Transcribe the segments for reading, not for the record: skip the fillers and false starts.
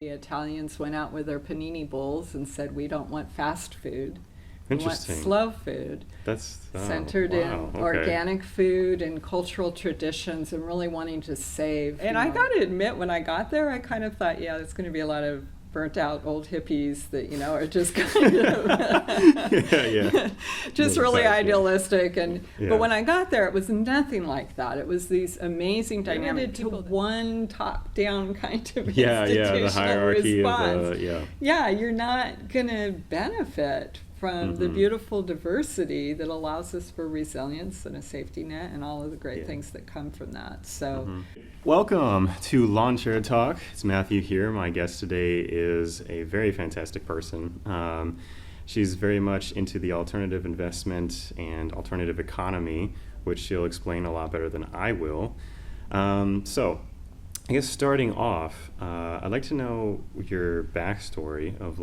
The Italians went out with their panini bowls and said, we don't want fast food. We want Interesting. slow food, That's centered wow, in okay. organic food and cultural traditions and really wanting to save. And I got to admit, when I got there, I kind of thought, yeah, there's going to be a lot of burnt out old hippies that, are just kind of yeah. just No, really exactly. idealistic. And Yeah. But when I got there, it was nothing like that. It was these amazing dynamic people to one top-down kind of Yeah, the institutional hierarchy response. of the Yeah, you're not going to benefit from the beautiful diversity that allows us for resilience and a safety net and all of the great things that come from that. So, Welcome to Lawn Chair Talk. It's Matthew here. My guest today is a very fantastic person. She's very much into the alternative investment and alternative economy, which she'll explain a lot better than I will. So, I guess starting off, I'd like to know your backstory of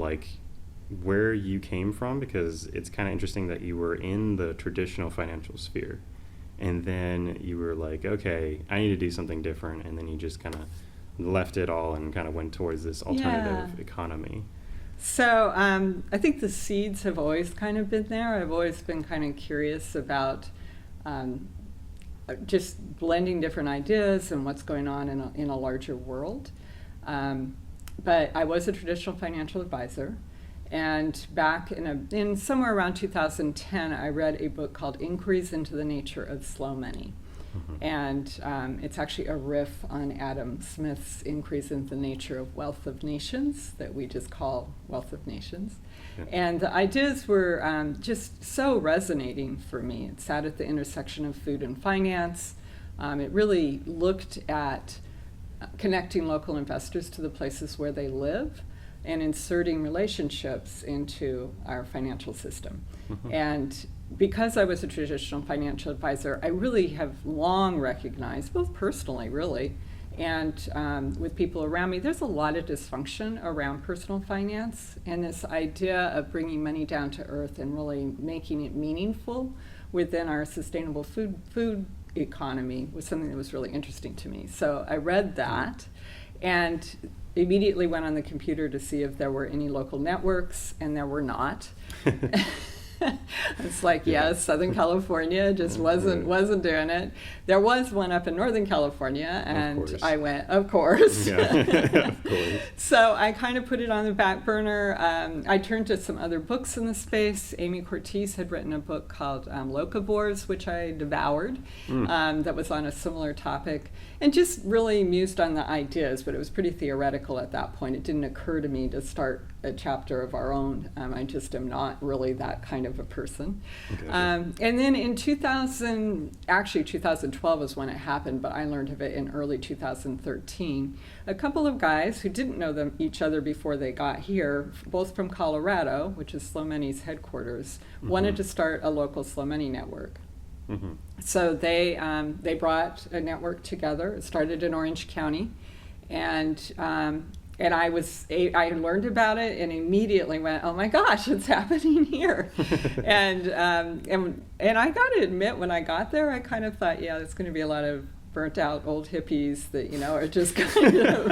where you came from, because it's kind of interesting that you were in the traditional financial sphere and then you were like, okay, I need to do something different, and then you just kind of left it all and kind of went towards this alternative economy. So I think the seeds have always kind of been there. I've always been kind of curious about just blending different ideas and what's going on in a larger world. But I was a traditional financial advisor. And back in somewhere around 2010, I read a book called Inquiries into the Nature of Slow Money. And it's actually a riff on Adam Smith's Inquiries into the Nature of Wealth of Nations that we just call Wealth of Nations. Yeah. And the ideas were just so resonating for me. It sat at the intersection of food and finance. It really looked at connecting local investors to the places where they live and inserting relationships into our financial system. And because I was a traditional financial advisor, I really have long recognized, both personally really, and with people around me, there's a lot of dysfunction around personal finance, and this idea of bringing money down to earth and really making it meaningful within our sustainable food economy was something that was really interesting to me. So I read that and immediately went on the computer to see if there were any local networks, and there were not. It's like, yes, Southern California just wasn't doing it. There was one up in Northern California, and I went, of course. Of course. So I kind of put it on the back burner. I turned to some other books in the space. Amy Cortez had written a book called Locavores, which I devoured, that was on a similar topic, and just really mused on the ideas, but it was pretty theoretical at that point. It didn't occur to me to start a chapter of our own. I just am not really that kind of a person. Okay. And then in 2012 is when it happened, but I learned of it in early 2013. A couple of guys who didn't know each other before they got here, both from Colorado, which is Slow Money's headquarters, wanted to start a local Slow Money network. So they brought a network together. It started in Orange County, and I learned about it and immediately went, oh my gosh, it's happening here. and I got to admit, when I got there, I kind of thought, yeah, there's going to be a lot of burnt out old hippies that, are just kind of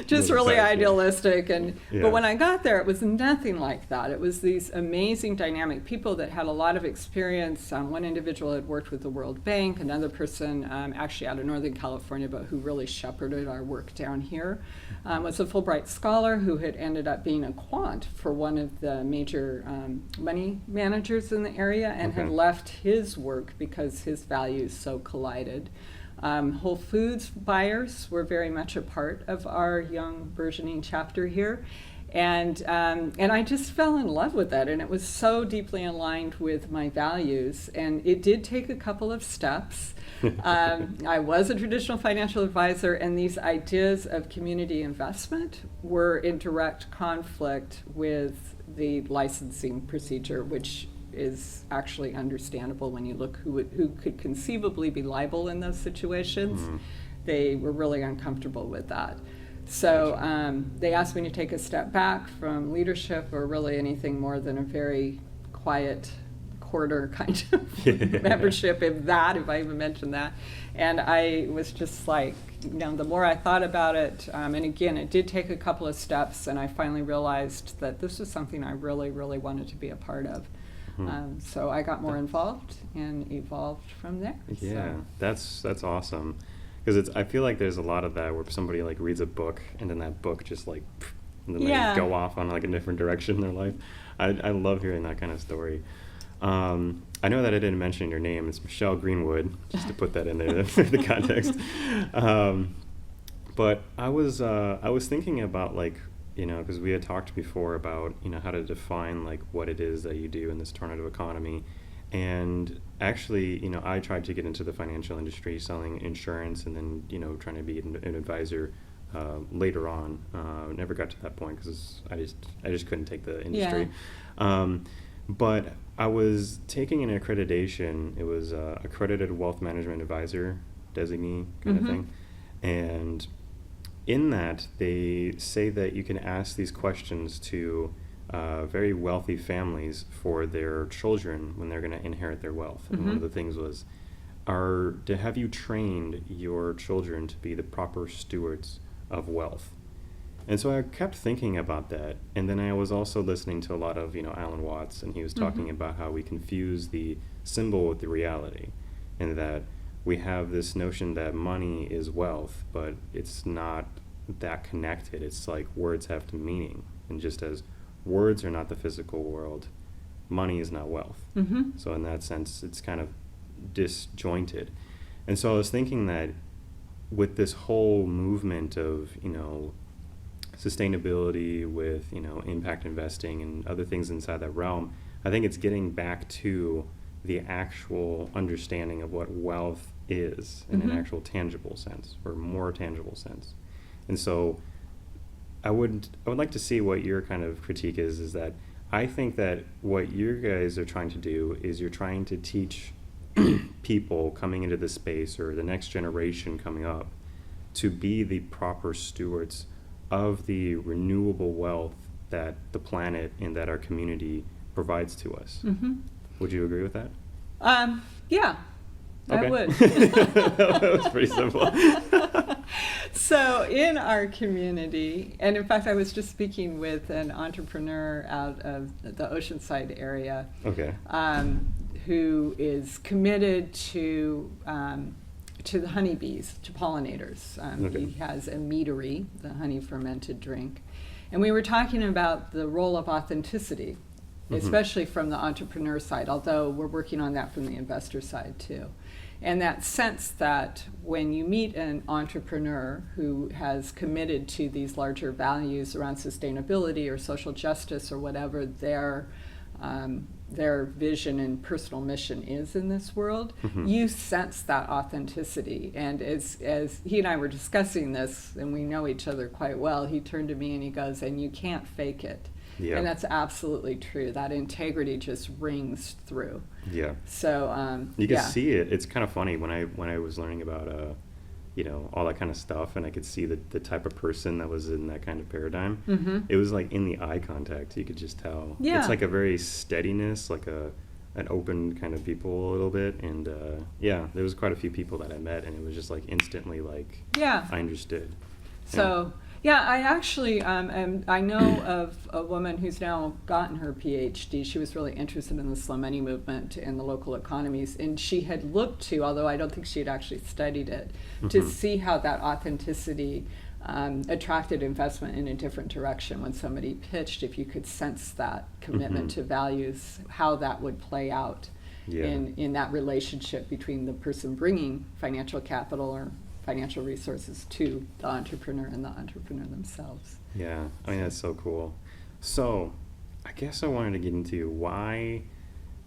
just really idealistic. But when I got there, it was nothing like that. It was these amazing dynamic people that had a lot of experience. One individual had worked with the World Bank, another person actually out of Northern California, but who really shepherded our work down here, was a Fulbright scholar who had ended up being a quant for one of the major money managers in the area, and had left his work because his values so collided. Whole Foods buyers were very much a part of our young burgeoning chapter here, and I just fell in love with that, and it was so deeply aligned with my values. And it did take a couple of steps. I was a traditional financial advisor, and these ideas of community investment were in direct conflict with the licensing procedure, which is actually understandable when you look who could conceivably be liable in those situations. They were really uncomfortable with that. So they asked me to take a step back from leadership or really anything more than a very quiet quarter kind of membership, if I even mentioned that. And I was just like, the more I thought about it, and again, it did take a couple of steps, and I finally realized that this was something I really, really wanted to be a part of. So I got more involved and evolved from there. Yeah, so. that's awesome. Because I feel like there's a lot of that where somebody like reads a book and then that book just like, and then they go off on like a different direction in their life. I love hearing that kind of story. I know that I didn't mention your name. It's Michelle Greenwood, just to put that in there for the context. But I was thinking about like, because we had talked before about, how to define like what it is that you do in this alternative economy. And actually, I tried to get into the financial industry selling insurance and then, trying to be an advisor later on. Never got to that point because I just couldn't take the industry. But I was taking an accreditation. It was accredited wealth management advisor designee kind of thing. And in that, they say that you can ask these questions to very wealthy families for their children when they're going to inherit their wealth. And one of the things was, have you trained your children to be the proper stewards of wealth? And so I kept thinking about that. And then I was also listening to a lot of, Alan Watts, and he was talking about how we confuse the symbol with the reality, and that we have this notion that money is wealth, but it's not that connected. It's like words have meaning. And just as words are not the physical world, money is not wealth. So in that sense, it's kind of disjointed. And so I was thinking that with this whole movement of, sustainability, with, impact investing and other things inside that realm, I think it's getting back to the actual understanding of what wealth is in an actual tangible sense, or more tangible sense. And so I would like to see what your kind of critique is that I think that what you guys are trying to do is you're trying to teach people coming into this space, or the next generation coming up, to be the proper stewards of the renewable wealth that the planet and that our community provides to us. Would you agree with that? Yeah, okay. I would. That was pretty simple. So in our community, and in fact I was just speaking with an entrepreneur out of the Oceanside area, who is committed to the honeybees, to pollinators. He has a meadery, the honey fermented drink. And we were talking about the role of authenticity, especially from the entrepreneur side, although we're working on that from the investor side too. And that sense that when you meet an entrepreneur who has committed to these larger values around sustainability or social justice or whatever their vision and personal mission is in this world, you sense that authenticity. And as he and I were discussing this, and we know each other quite well, he turned to me and he goes, and you can't fake it. And that's absolutely true. That integrity just rings through. So you can see it. It's kind of funny when I was learning about all that kind of stuff, and I could see the type of person that was in that kind of paradigm. It was like in the eye contact, you could just tell. It's like a very steadiness, like an open kind of people a little bit. And there was quite a few people that I met, and it was just like instantly like I understood. So I actually I know of a woman who's now gotten her PhD. She was really interested in the slow money movement and the local economies, and she had looked to, although I don't think she had actually studied it, to see how that authenticity attracted investment in a different direction. When somebody pitched, if you could sense that commitment to values, how that would play out in that relationship between the person bringing financial capital or financial resources to the entrepreneur and the entrepreneur themselves. Yeah, I mean, that's so cool. So I guess I wanted to get into why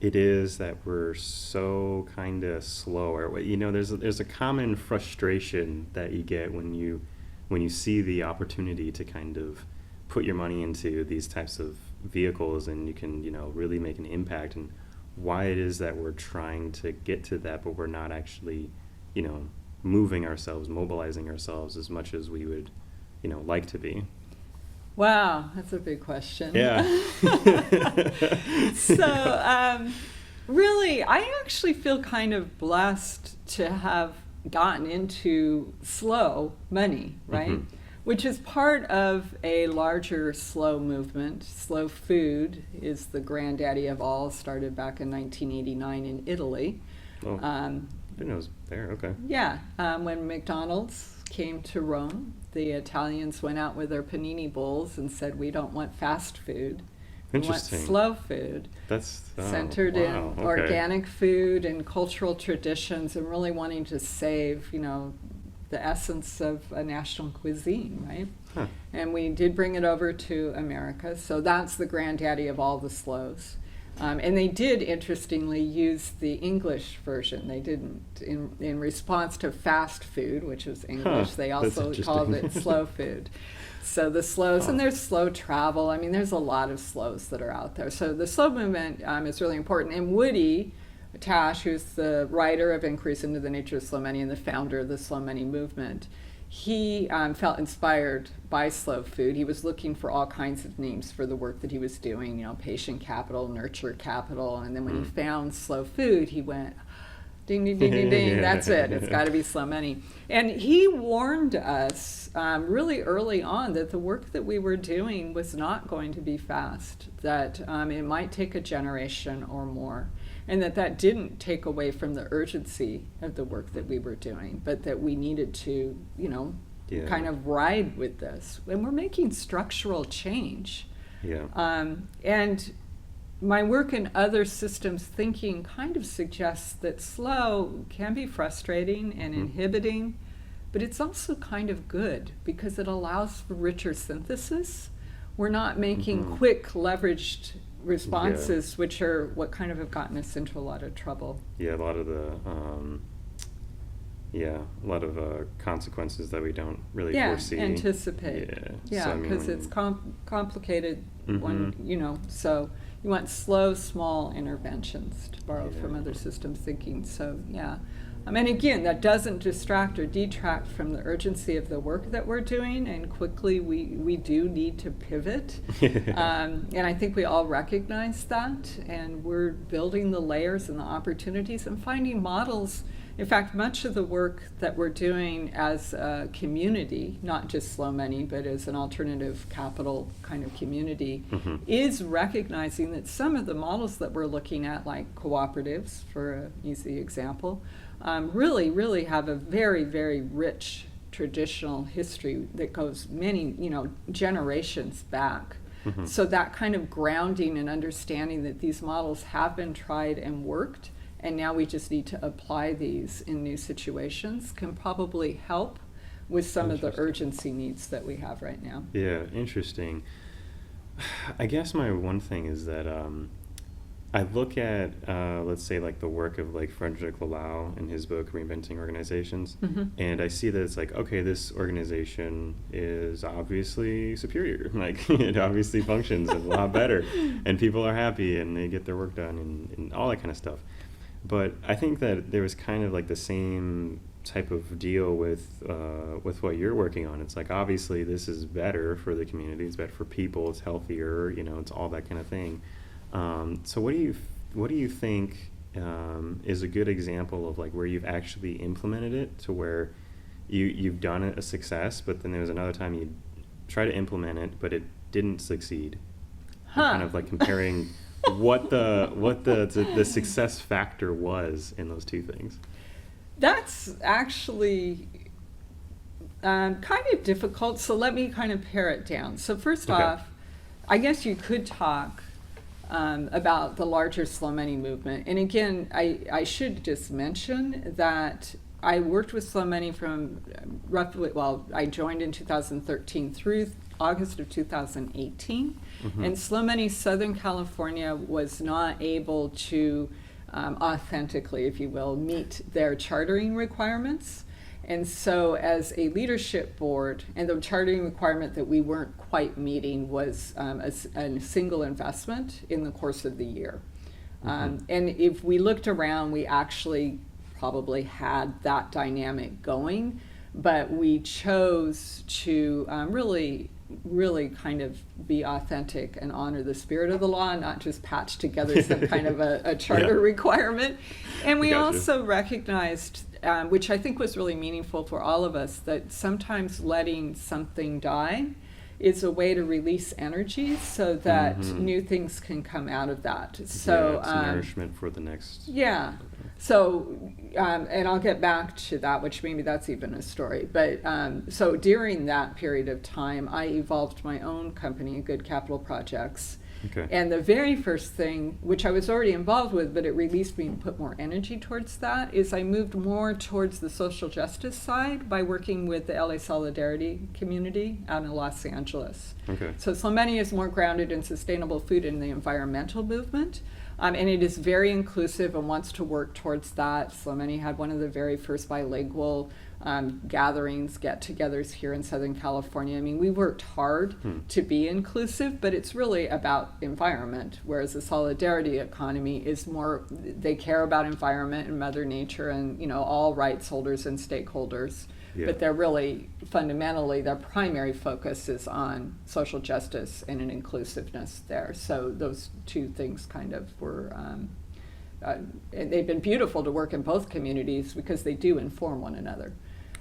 it is that we're so kind of slow. Or, there's a common frustration that you get when you see the opportunity to kind of put your money into these types of vehicles, and you can, really make an impact, and why it is that we're trying to get to that, but we're not actually, moving ourselves, mobilizing ourselves as much as we would, like to be. Wow, that's a big question. Yeah. So Really, I actually feel kind of blessed to have gotten into slow money, right? Mhm. Which is part of a larger slow movement. Slow food is the granddaddy of all, started back in 1989 in Italy. Oh, Um, didn't know it was there. Okay. yeah, when McDonald's came to Rome, the Italians went out with their panini bowls and said, "We don't want fast food. We want Interesting. slow food." That's Centered wow. in Okay. organic food and cultural traditions, and really wanting to save, the essence of a national cuisine, right? Huh. And we did bring it over to America, so that's the granddaddy of all the slows. And they did, interestingly, use the English version. They didn't, in response to fast food, which was English, they That's also called it interesting. slow food. So the slows, and Huh. there's slow travel. I mean, there's a lot of slows that are out there. So the slow movement is really important. And Woody Tash, who's the writer of Inquiries into the Nature of Slow Money and the founder of the slow money movement, he felt inspired by slow food. He was looking for all kinds of names for the work that he was doing, patient capital, nurture capital. And then when he found slow food, he went, ding, ding, ding, ding, ding, Yeah. that's it. It's got to be slow money. And he warned us really early on that the work that we were doing was not going to be fast, that it might take a generation or more, and that didn't take away from the urgency of the work that we were doing, but that we needed to, Yeah. kind of ride with this. And we're making structural change. Yeah. And my work in other systems thinking kind of suggests that slow can be frustrating and inhibiting, but it's also kind of good because it allows for richer synthesis. We're not making quick, leveraged responses, which are what kind of have gotten us into a lot of trouble. Yeah, a lot of the consequences that we don't really foresee. Anticipate. Yeah. So, I mean, because when- it's complicated. One, Mhm. so you want slow, small interventions, to borrow from Yeah. other systems thinking. So yeah, and again, that doesn't distract or detract from the urgency of the work that we're doing. And quickly, we do need to pivot. And I think we all recognize that, and we're building the layers and the opportunities and finding models. In fact, much of the work that we're doing as a community, not just slow money, but as an alternative capital kind of community, is recognizing that some of the models that we're looking at, like cooperatives, for an easy example, really have a very, very rich traditional history that goes many, generations back. So that kind of grounding and understanding that these models have been tried and worked, and now we just need to apply these in new situations, can probably help with some of the urgency needs that we have right now. Yeah, interesting. I guess my one thing is that I look at, let's say, like the work of like Frederick Laloux in his book Reinventing Organizations, and I see that it's like, okay, this organization is obviously superior. Like it obviously functions a lot better, and people are happy and they get their work done and all that kind of stuff. But I think that there was kind of like the same type of deal with what you're working on. It's like, obviously this is better for the community, it's better for people, it's healthier, it's all that kind of thing. So what do you think is a good example of like where you've actually implemented it to where you've done it a success, but then there was another time you try to implement it but it didn't succeed? Kind of like comparing what the success factor was in those two things. That's actually kind of difficult, so let me kind of pare it down. So first off, I guess you could talk about the larger slow money movement. And again, I should just mention that I worked with slow money from I joined in 2013 through August of 2018. And Slow Money Southern California was not able to authentically, if you will, meet their chartering requirements. And so as a leadership board, and the chartering requirement that we weren't quite meeting was a single investment in the course of the year. And if we looked around, we actually probably had that dynamic going, but we chose to really really kind of be authentic and honor the spirit of the law, not just patch together some kind of a charter requirement. And we also recognized, which I think was really meaningful for all of us, that sometimes letting something die is a way to release energy so that new things can come out of that. So it's nourishment for the next. Yeah. So, and I'll get back to that, which maybe that's even a story. But so during that period of time, I evolved my own company, Good Capital Projects. Okay. And the very first thing, which I was already involved with, but it released me and put more energy towards that, is I moved more towards the social justice side by working with the LA Solidarity community out in Los Angeles. Okay. So Slomeni is more grounded in sustainable food and the environmental movement. And it is very inclusive and wants to work towards that. Slomeni had one of the very first bilingual gatherings, get-togethers here in Southern California. I mean, we worked hard to be inclusive, but it's really about environment, whereas the solidarity economy is more, they care about environment and Mother Nature and, you know, all rights holders and stakeholders. Yeah. But they're really, fundamentally, their primary focus is on social justice and an inclusiveness there. So those two things kind of were, they've been beautiful to work in both communities because they do inform one another.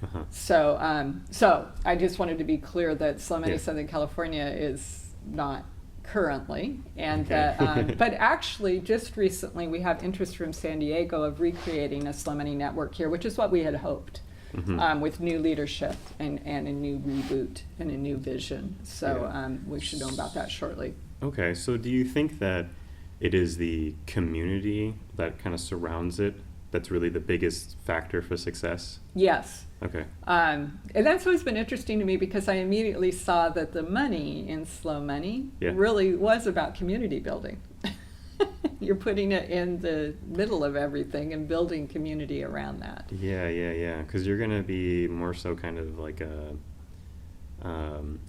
Uh-huh. So I just wanted to be clear that Slomeni Southern California is not currently, and that, but actually just recently we have interest from San Diego of recreating a Slomeni network here, which is what we had hoped. With new leadership and a new reboot and a new vision. So we should know about that shortly. Okay, so do you think that it is the community that kind of surrounds it that's really the biggest factor for success? Yes. Okay. And that's always been interesting to me because I immediately saw that the money in Slomeni really was about community building. You're putting it in the middle of everything and building community around that. Yeah. Because you're going to be more so kind of like a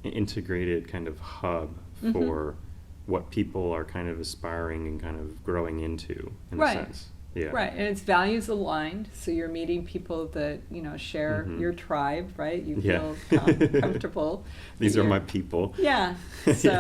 integrated kind of hub for what people are kind of aspiring and kind of growing into, in a sense. Yeah. Right, and it's values aligned, so you're meeting people that, you know, share your tribe, right? You feel comfortable. These are my people. Yeah. So,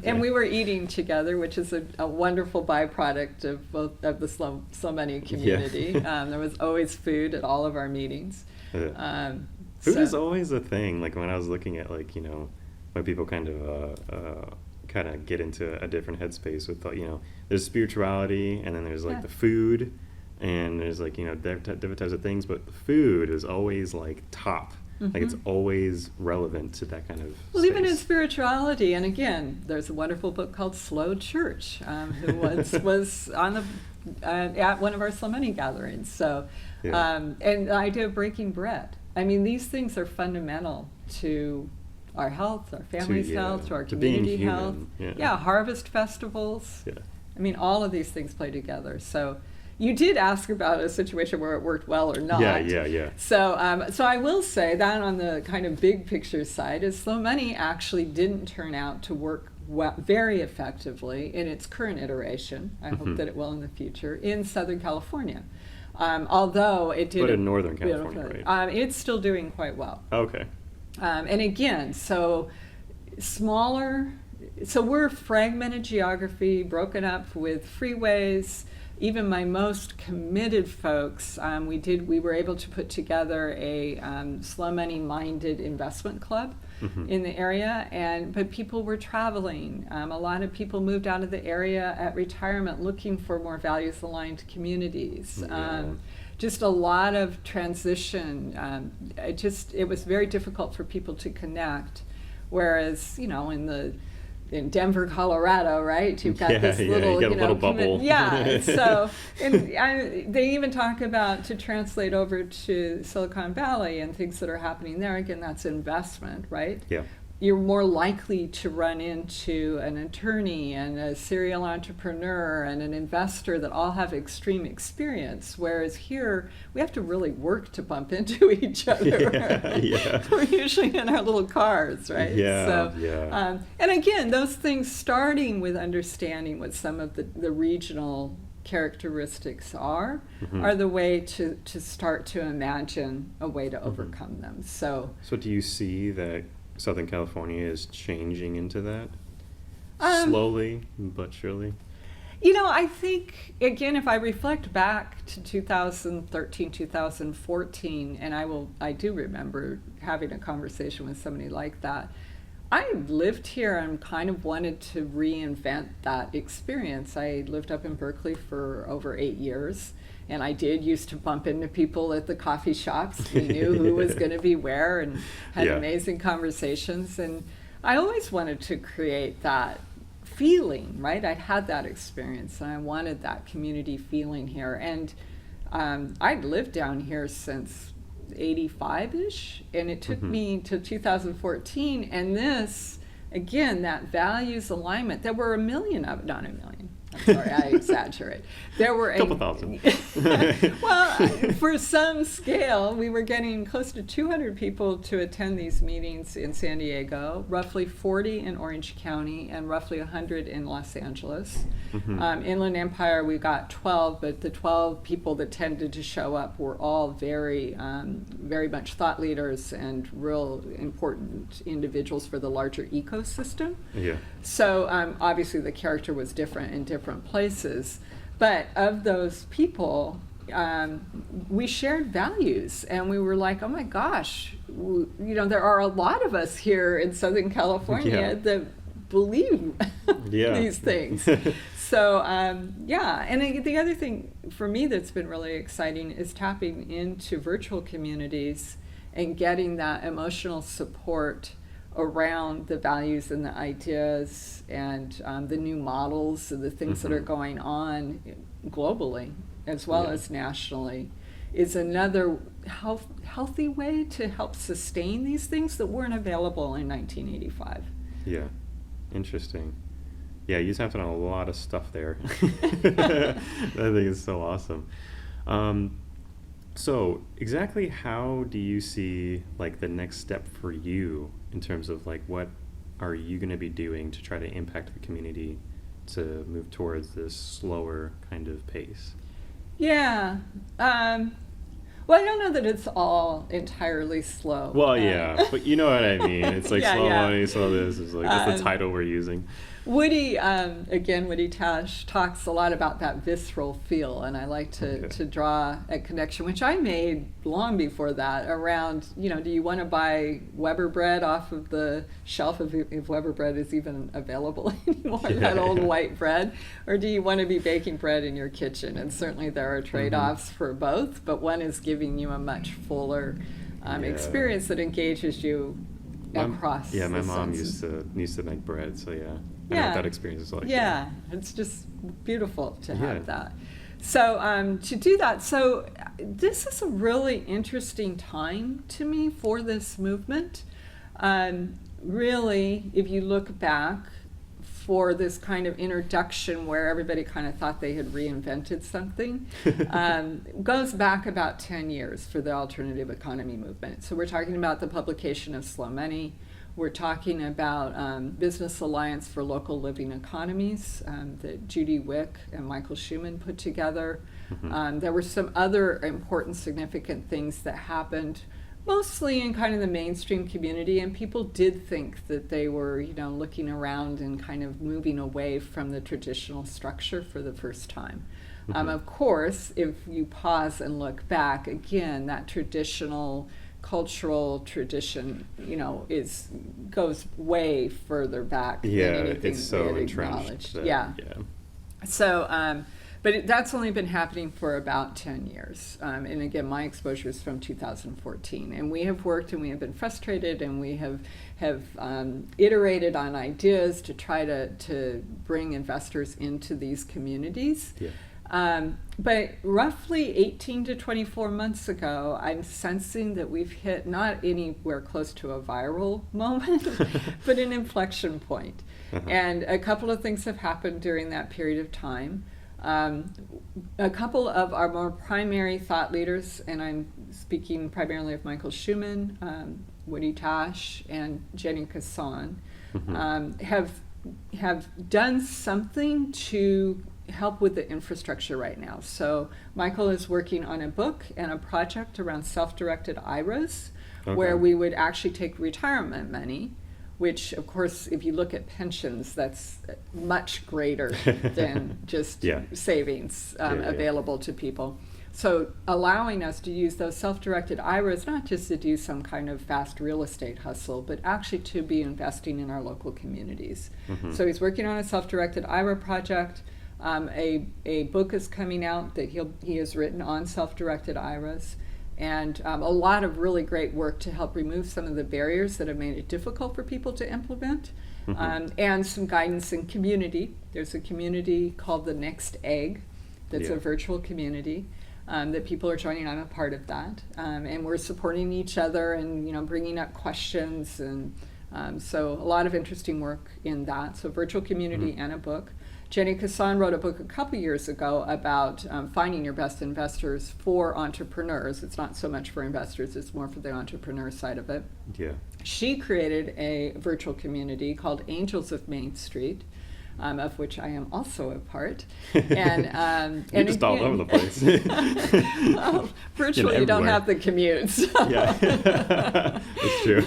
and we were eating together, which is a wonderful byproduct of both of the Slomeni community. There was always food at all of our meetings. Food is always a thing. Like when I was looking at, like, you know, when people kind of get into a different headspace with, you know, there's spirituality and then there's like the food and there's like, you know, different types of things, but the food is always like top. Like it's always relevant to that kind of Well, space. even in spirituality, and again, there's a wonderful book called Slow Church, who was on the at one of our Slomeni gatherings. So, and the idea of breaking bread. I mean, these things are fundamental to our health, our family's health, to our community health. Harvest festivals. I mean, all of these things play together. So you did ask about a situation where it worked well or not. Yeah. So, so I will say that on the kind of big picture side is Slomeni actually didn't turn out to work very effectively in its current iteration. I hope that it will in the future in Southern California. Although it did. But in Northern California, right? It's still doing quite well. Okay. And again, so smaller, so we're fragmented geography, broken up with freeways. Even my most committed folks, we were able to put together a Slomeni-minded investment club in the area, but people were traveling. A lot of people moved out of the area at retirement looking for more values-aligned communities. Just a lot of transition. It was very difficult for people to connect. Whereas, you know, in Denver, Colorado, right? You've got this little, you got a little bubble. So, and they even talk about, to translate over to Silicon Valley and things that are happening there. Again, that's investment, right? Yeah. You're more likely to run into an attorney and a serial entrepreneur and an investor that all have extreme experience, whereas here we have to really work to bump into each other. We're usually in our little cars, right? And again, those things, starting with understanding what some of the regional characteristics are the way to start to imagine a way to overcome them. So do you see that Southern California is changing into that? Slowly but surely? I think, again, if I reflect back to 2013, 2014, and I do remember having a conversation with somebody like that. I lived here and kind of wanted to reinvent that experience. I lived up in Berkeley for over 8 years, and I did used to bump into people at the coffee shops. We knew who was going to be where and had amazing conversations. And I always wanted to create that feeling, right? I'd had that experience, and I wanted that community feeling here. And I'd lived down here since 85-ish, and it took me to 2014, and this, again, that values alignment, there were a million of, not a million, I'm sorry, I exaggerate. There were a couple thousand. Well, for some scale, we were getting close to 200 people to attend these meetings in San Diego, roughly 40 in Orange County, and roughly 100 in Los Angeles. Inland Empire, we got 12, but the 12 people that tended to show up were all very much thought leaders and real important individuals for the larger ecosystem. Yeah. So obviously the character was different in different places, but of those people, we shared values, and we were like, oh my gosh, there are a lot of us here in Southern California that believe these things. So and the other thing for me that's been really exciting is tapping into virtual communities and getting that emotional support around the values and the ideas and the new models and the things that are going on globally as well as nationally is another healthy way to help sustain these things that weren't available in 1985. Yeah, interesting. Yeah, you tapped on a lot of stuff there. I think it's so awesome. So exactly how do you see like the next step for you in terms of like what are you going to be doing to try to impact the community to move towards this slower kind of pace? Yeah. Well, I don't know that it's all entirely slow. Well, yeah, but you know what I mean. It's like slow money, slow this. It's like that's the title we're using. Woody Tash talks a lot about that visceral feel, and I like to draw a connection, which I made long before that, around, do you want to buy Weber bread off of the shelf if Weber bread is even available anymore, that old white bread, or do you want to be baking bread in your kitchen? And certainly there are trade-offs for both, but one is giving you a much fuller experience that engages you across. Yeah, my mom used to make bread, so I know what that experience is like. Yeah, it's just beautiful to have that. So to do that, so this is a really interesting time to me for this movement. Really, if you look back for this kind of introduction where everybody kind of thought they had reinvented something, goes back about 10 years for the alternative economy movement. So we're talking about the publication of Slow Money. We're talking about Business Alliance for Local Living Economies that Judy Wick and Michael Schumann put together. There were some other important, significant things that happened, mostly in kind of the mainstream community, and people did think that they were, looking around and kind of moving away from the traditional structure for the first time. Of course, if you pause and look back, again, that traditional cultural tradition, goes way further back than anything it's so we had entrenched. acknowledged. So, but that's only been happening for about 10 years. And again, my exposure is from 2014. And we have worked and we have been frustrated and we have iterated on ideas to try to bring investors into these communities. But roughly 18 to 24 months ago, I'm sensing that we've hit not anywhere close to a viral moment, but an inflection point. And a couple of things have happened during that period of time. A couple of our more primary thought leaders, and I'm speaking primarily of Michael Schumann, Woody Tash, and Jenny Casson, have done something to help with the infrastructure right now. So Michael is working on a book and a project around self-directed IRAs, where we would actually take retirement money, which, of course, if you look at pensions, that's much greater than just savings available to people. So allowing us to use those self-directed IRAs, not just to do some kind of fast real estate hustle, but actually to be investing in our local communities. So he's working on a self-directed IRA project. A book is coming out that he has written on self-directed IRAs, and a lot of really great work to help remove some of the barriers that have made it difficult for people to implement, and some guidance in community. There's a community called The Next Egg that's a virtual community that people are joining. I'm a part of that, and we're supporting each other and bringing up questions, and so a lot of interesting work in that. So virtual community and a book. Jenny Casson wrote a book a couple years ago about finding your best investors for entrepreneurs. It's not so much for investors, it's more for the entrepreneur side of it. Yeah. She created a virtual community called Angels of Main Street, of which I am also a part. And you're just all over the place. Well, virtually you don't have the commutes. Yeah, that's true.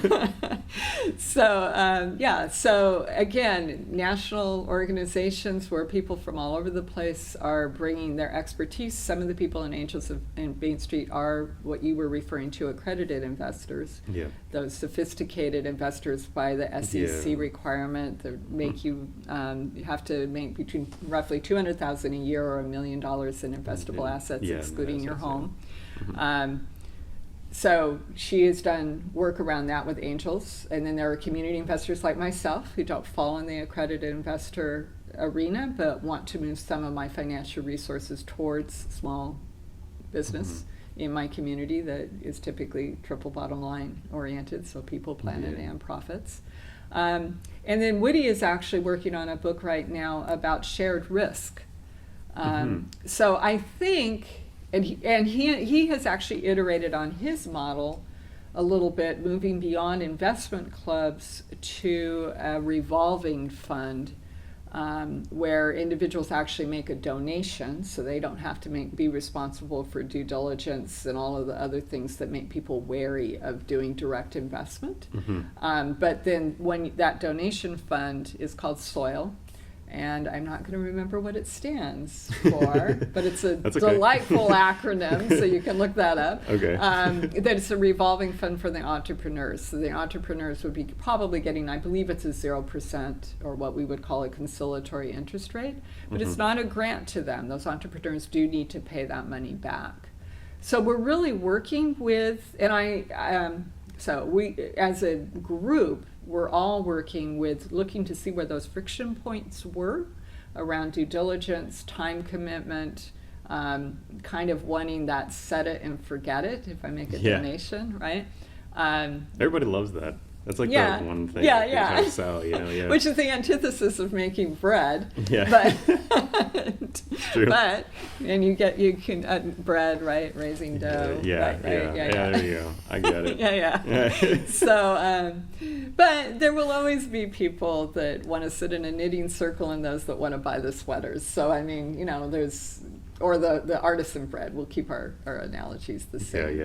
So again, national organizations where people from all over the place are bringing their expertise. Some of the people in Angels of Main Street are what you were referring to, accredited investors. Yeah. Those sophisticated investors by the SEC requirement that make you have to make between roughly $200,000 a year or $1 million in investable assets, excluding your home. So she has done work around that with Angels, and then there are community investors like myself who don't fall in the accredited investor arena but want to move some of my financial resources towards small business in my community that is typically triple bottom line oriented, so people, planet, and profits. And then Woody is actually working on a book right now about shared risk. So I think, and he has actually iterated on his model a little bit, moving beyond investment clubs to a revolving fund, where individuals actually make a donation, so they don't have to be responsible for due diligence and all of the other things that make people wary of doing direct investment. But then when that donation fund is called SOIL, and I'm not going to remember what it stands for, but it's a delightful acronym, so you can look that up. That it's a revolving fund for the entrepreneurs. So the entrepreneurs would be probably getting, I believe it's a 0% or what we would call a conciliatory interest rate, but it's not a grant to them. Those entrepreneurs do need to pay that money back. So we're really working with, so we, as a group, we're all working with looking to see where those friction points were around due diligence, time commitment, kind of wanting that set it and forget it if I make a donation, right? Everybody loves that. That's like the one thing that you try to sell, Which is the antithesis of making bread. But and you can bread, right? Raising dough. There you go. I get it. So, but there will always be people that want to sit in a knitting circle and those that want to buy the sweaters. So I mean, there's. Or the artisan bread. We'll keep our analogies the same.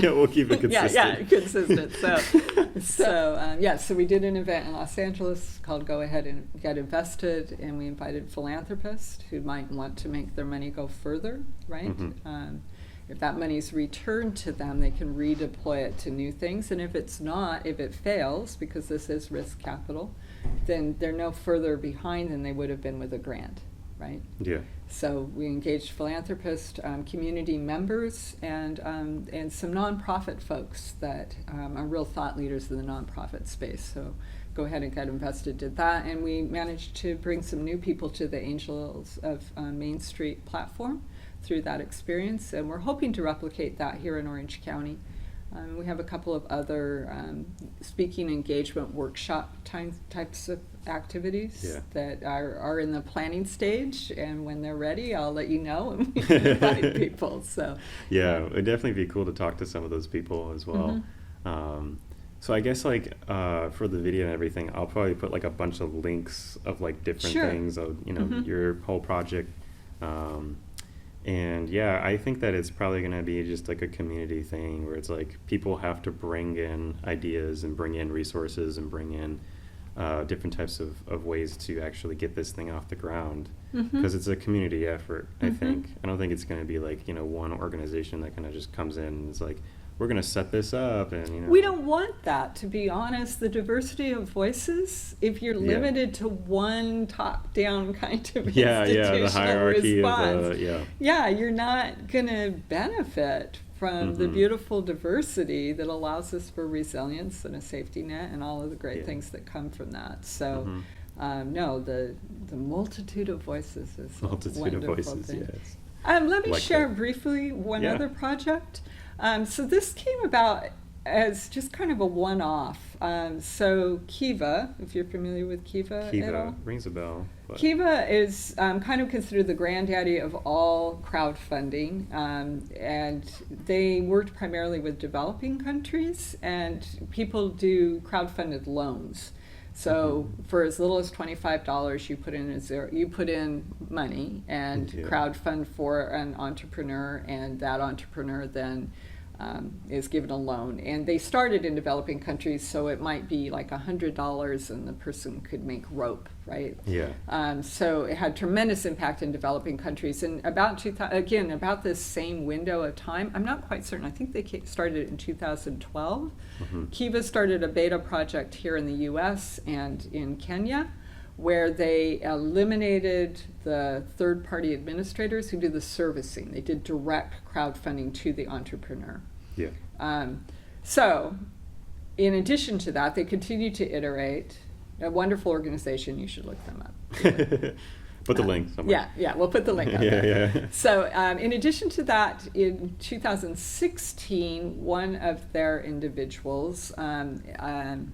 We'll keep it consistent. Consistent. So we did an event in Los Angeles called Go Ahead and Get Invested, and we invited philanthropists who might want to make their money go further, right? If that money's returned to them, they can redeploy it to new things, and if it fails, because this is risk capital, then they're no further behind than they would have been with a grant. Right? So we engaged philanthropists, community members, and some nonprofit folks that are real thought leaders in the nonprofit space. So Go Ahead and Get Invested did that, and we managed to bring some new people to the Angels of Main Street platform through that experience, and we're hoping to replicate that here in Orange County. We have a couple of other speaking engagement workshop types of activities that are in the planning stage, and when they're ready, I'll let you know and we can invite people. So it'd definitely be cool to talk to some of those people as well. So I guess for the video and everything, I'll probably put a bunch of links of different things of your whole project. And yeah, I think that it's probably going to be just like a community thing where it's like people have to bring in ideas and bring in resources and bring in different types of ways to actually get this thing off the ground, because it's a community effort. I think I don't think it's going to be like, one organization that kind of just comes in and is like, we're going to set this up, and We don't want that, to be honest. The diversity of voices, if you're limited to one top-down kind of institutional the hierarchy response, of you're not going to benefit from the beautiful diversity that allows us for resilience and a safety net and all of the great things that come from that. So, no, the multitude of voices is a wonderful thing. Yes. Let me Like share that. briefly one other project. So this came about as just kind of a one-off. So Kiva, if you're familiar with Kiva at all? Kiva rings a bell. But Kiva is kind of considered the granddaddy of all crowdfunding, and they worked primarily with developing countries, and people do crowdfunded loans. So for as little as $25, you put in money and crowdfund for an entrepreneur, and that entrepreneur then is given a loan. And they started in developing countries, so it might be like $100 and the person could make rope, right? Yeah. So it had tremendous impact in developing countries. And about this same window of time, I'm not quite certain, I think they started in 2012. Kiva started a beta project here in the US and in Kenya, where they eliminated the third-party administrators who do the servicing. They did direct crowdfunding to the entrepreneur. Yeah. So, in addition to that, they continue to iterate. A wonderful organization. You should look them up. Put the link somewhere. Yeah, we'll put the link out there. Yeah. So, in addition to that, in 2016, one of their individuals, and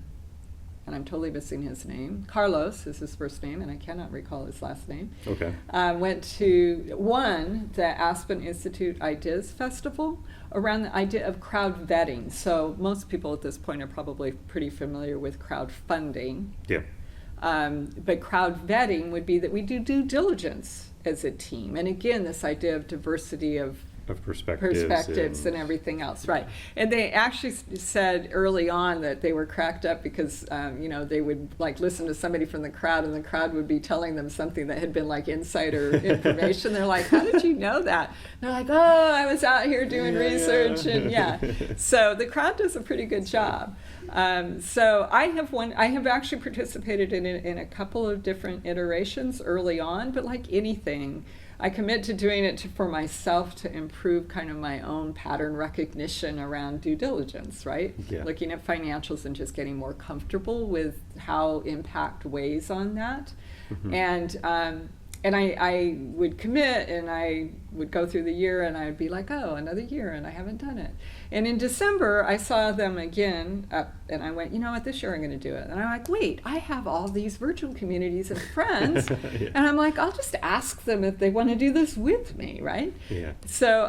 I'm totally missing his name. Carlos is his first name, and I cannot recall his last name. Okay. Won the Aspen Institute Ideas Festival around the idea of crowd vetting. So most people at this point are probably pretty familiar with crowdfunding. Yeah. But crowd vetting would be that we do due diligence as a team. And again, this idea of diversity of perspectives and everything else, right? And they actually said early on that they were cracked up because they would like listen to somebody from the crowd, and the crowd would be telling them something that had been like insider information. They're like, "How did you know that?" And they're like, "Oh, I was out here doing research," and So the crowd does a pretty good job. So I have actually participated in a couple of different iterations early on, but like anything, I commit to doing it for myself to improve kind of my own pattern recognition around due diligence, right? Yeah. Looking at financials and just getting more comfortable with how impact weighs on that. And I would commit, and I would go through the year, and I'd be like, oh, another year, and I haven't done it. And in December, I saw them again, and I went, you know what, this year I'm going to do it. And I'm like, wait, I have all these virtual communities and friends, and I'm like, I'll just ask them if they want to do this with me, right? Yeah. So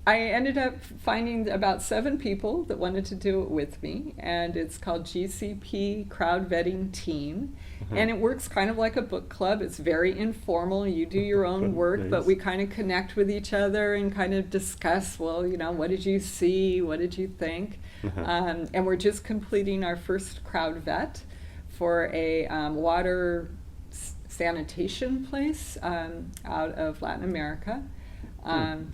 I ended up finding about 7 people that wanted to do it with me, and it's called GCP Crowd Vetting Team. And it works kind of like a book club. It's very informal. You do your own work, but we kind of connect with each other and kind of discuss, well, what did you see? What did you think? And we're just completing our first crowd vet for a water sanitation place out of Latin America.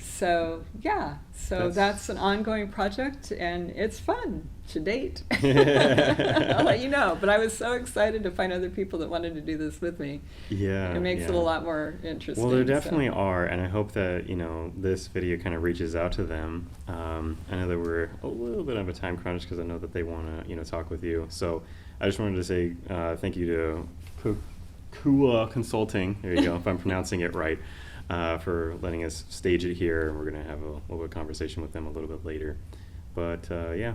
So that's an ongoing project, and it's fun to date. I'll let you know, but I was so excited to find other people that wanted to do this with me. Yeah, it makes it a lot more interesting. Well, there definitely are, and I hope that this video kind of reaches out to them. I know that we're a little bit of a time crunch because I know that they want to talk with you. So I just wanted to say thank you to Kua Consulting. There you go, if I'm pronouncing it right. For letting us stage it here, and we're going to have a little bit of conversation with them a little bit later. But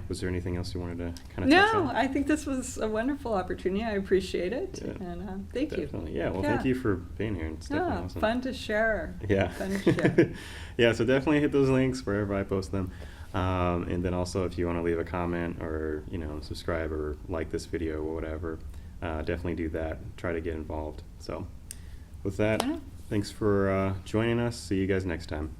was there anything else you wanted to kind of touch on? No, I think this was a wonderful opportunity. I appreciate it, and thank you. Definitely, yeah. Well, thank you for being here. It's definitely awesome. Fun to share. Yeah. Fun to share. Yeah, so definitely hit those links wherever I post them. And then also, if you want to leave a comment or subscribe or like this video or whatever, definitely do that. Try to get involved. So with that. Thanks for joining us. See you guys next time.